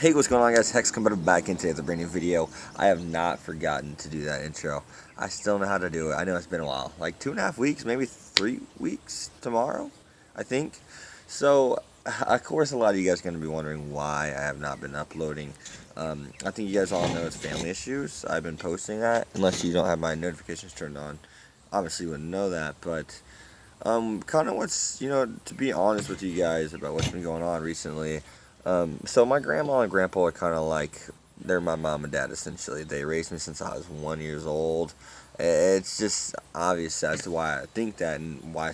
Hey, what's going on, guys? Hex coming back into the brand new video. I have not forgotten to do that intro. I still know how to do it. I know it's been a while, like 2.5 weeks, maybe 3 weeks tomorrow, I think. So, of course, a lot of you guys are going to be wondering why I have not been uploading. I think you guys all know it's family issues. I've been posting that, unless you don't have my notifications turned on. Obviously, you wouldn't know that, but kind of to be honest with you guys about what's been going on recently. So my grandma and grandpa are kind of like, they're my mom and dad essentially. They raised me since I was 1 years old. It's just obvious as to why I think that and why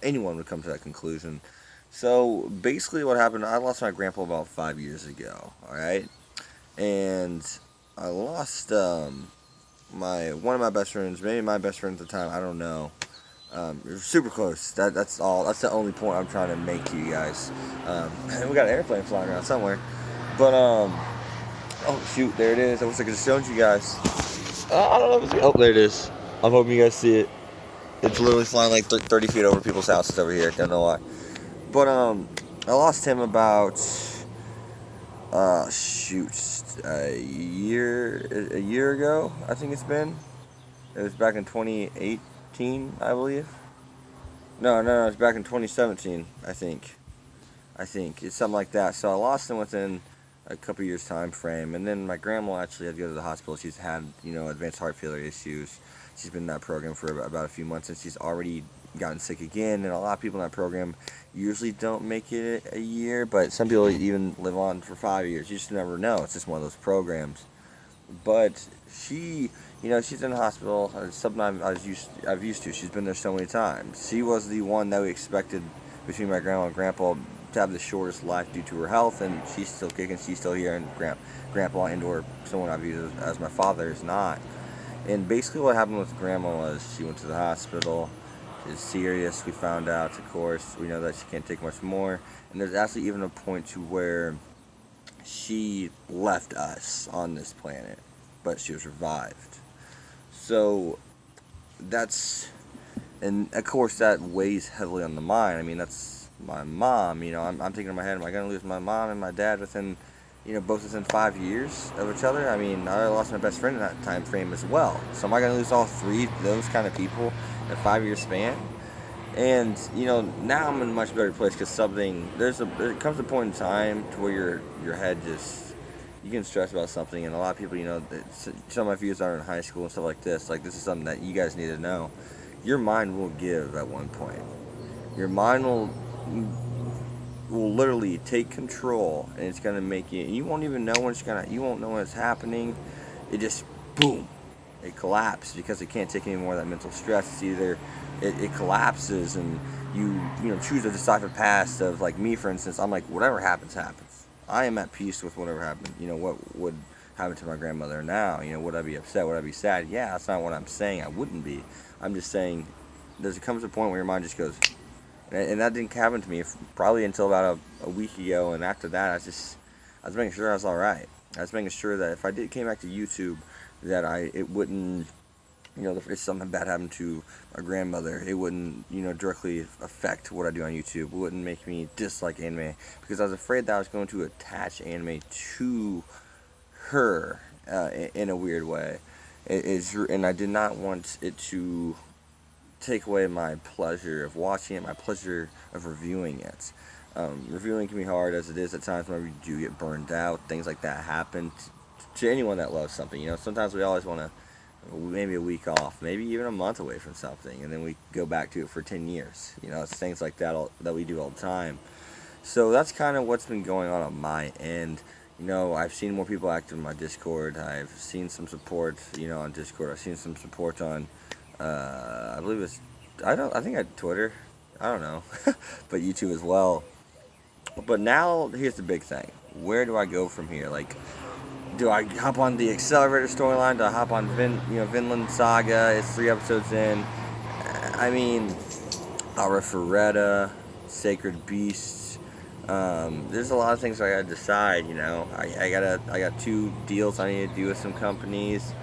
anyone would come to that conclusion. So basically, what happened? I lost my grandpa about 5 years ago. All right, and I lost my one of my best friends, maybe my best friend at the time. I don't know. You're super close. That's all. That's the only point I'm trying to make to you guys. We got an airplane flying around somewhere, but oh shoot, there it is. I wish I could have shown you guys. I don't know. If it's, oh, there it is. I'm hoping you guys see it. It's literally flying like 30 feet over people's houses over here. Don't know why, but I lost him about shoot a year ago. I think it's been. It was back in 2018, I believe. No, it's back in 2017, I think. It's something like that. So I lost him within a couple years time frame, and then my grandma actually had to go to the hospital. She's had advanced heart failure issues. She's been in that program for about a few months, and she's already gotten sick again. And a lot of people in that program usually don't make it a year, but some people even live on for 5 years. You just never know. It's just one of those programs. But she's in the hospital. Something I've used to. She's been there so many times. She was the one that we expected between my grandma and grandpa to have the shortest life due to her health, and she's still kicking. She's still here, and grandpa and/or someone I've used as my father is not. And basically, what happened with grandma was she went to the hospital. It's serious. We found out, of course. We know that she can't take much more, and there's actually even a point to where she left us on this planet, but she was revived. So that's, and of course that weighs heavily on the mind. I mean, that's my mom. I'm thinking in my head, am I going to lose my mom and my dad within, both within 5 years of each other? I mean, I lost my best friend in that time frame as well. So am I going to lose all three of those kind of people in a 5 year span? And now I'm in a much better place because there comes a point in time to where your head just, you can stress about something, and a lot of people, some of my views are in high school and stuff like this. Like, this is something that you guys need to know. Your mind will give at one point. Your mind will literally take control, and it's gonna make you. You won't even know when You won't know when it's happening. It just boom. It collapses because it can't take any more of that mental stress. It's either it collapses and you choose to decipher past of, like me, for instance. I'm like, whatever happens, happens. I am at peace with whatever happened. What would happen to my grandmother now? Would I be upset? Would I be sad? Yeah, that's not what I'm saying. I wouldn't be. I'm just saying there comes a point where your mind just goes, and that didn't happen to me probably until about a week ago. And after that, I was making sure I was all right. I was making sure that if I came back to YouTube, that it wouldn't, if something bad happened to my grandmother, it wouldn't, directly affect what I do on YouTube. It wouldn't make me dislike anime, because I was afraid that I was going to attach anime to her in a weird way. And I did not want it to take away my pleasure of watching it, my pleasure of reviewing it. Reviewing can be hard as it is at times. Whenever you do get burned out, things like that happen to anyone that loves something. Sometimes we always want to, maybe a week off, maybe even a month away from something, and then we go back to it for 10 years. It's things like that that we do all the time. So that's kind of what's been going on my end. I've seen more people active in my Discord. I've seen some support, on Discord. I've seen some support on, I believe I think I had Twitter. I don't know, but YouTube as well. But now, here's the big thing. Where do I go from here? Like, do I hop on the Accelerator storyline? Do I hop on Vinland Saga? It's 3 episodes in. I mean, Arifureta, Sacred Beasts. There's a lot of things I gotta decide. I got 2 deals I need to do with some companies.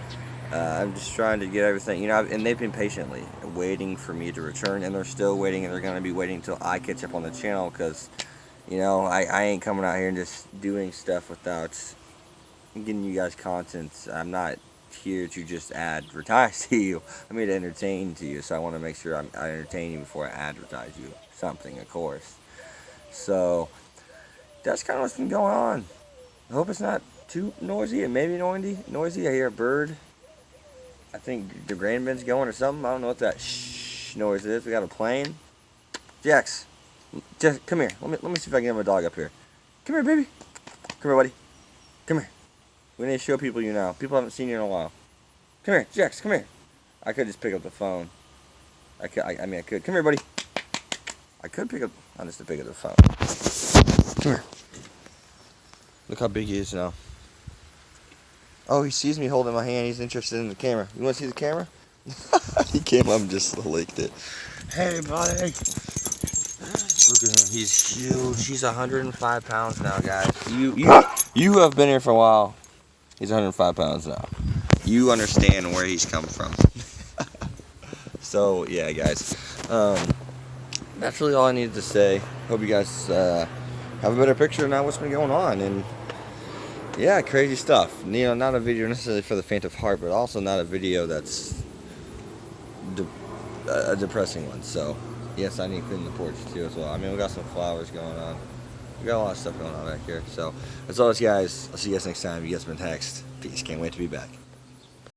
I'm just trying to get everything, and they've been patiently waiting for me to return, and they're still waiting, and they're gonna be waiting until I catch up on the channel, because You know, I ain't coming out here and just doing stuff without getting you guys content. I'm not here to just advertise to you. I'm here to entertain to you. So I want to make sure I entertain you before I advertise you something, of course. So that's kind of what's been going on. I hope it's not too noisy. It may be noisy. I hear a bird. I think the grain bin's going or something. I don't know what that shh noise is. We got a plane. Jax, come here. Let me see if I can get my dog up here. Come here, baby. Come here, buddy. Come here. We need to show people you now. People haven't seen you in a while. Come here, Jax. Come here. I could just pick up the phone. I could. Come here, buddy. I could pick up. I'll just pick up the phone. Come here. Look how big he is now. Oh, he sees me holding my hand. He's interested in the camera. You want to see the camera? He came up and just licked it. Hey, buddy. Look at him. He's huge. He's 105 pounds now, guys. You have been here for a while. He's 105 pounds now. You understand where he's come from. So, yeah, guys. That's really all I needed to say. Hope you guys have a better picture of now what's been going on. And yeah, crazy stuff. You know, not a video necessarily for the faint of heart, but also not a video that's a depressing one. So, yes, I need to clean the porch too as well. I mean, we got some flowers going on. We got a lot of stuff going on back here. So, that's all, guys. I'll see you guys next time. You guys been text. Peace. Can't wait to be back.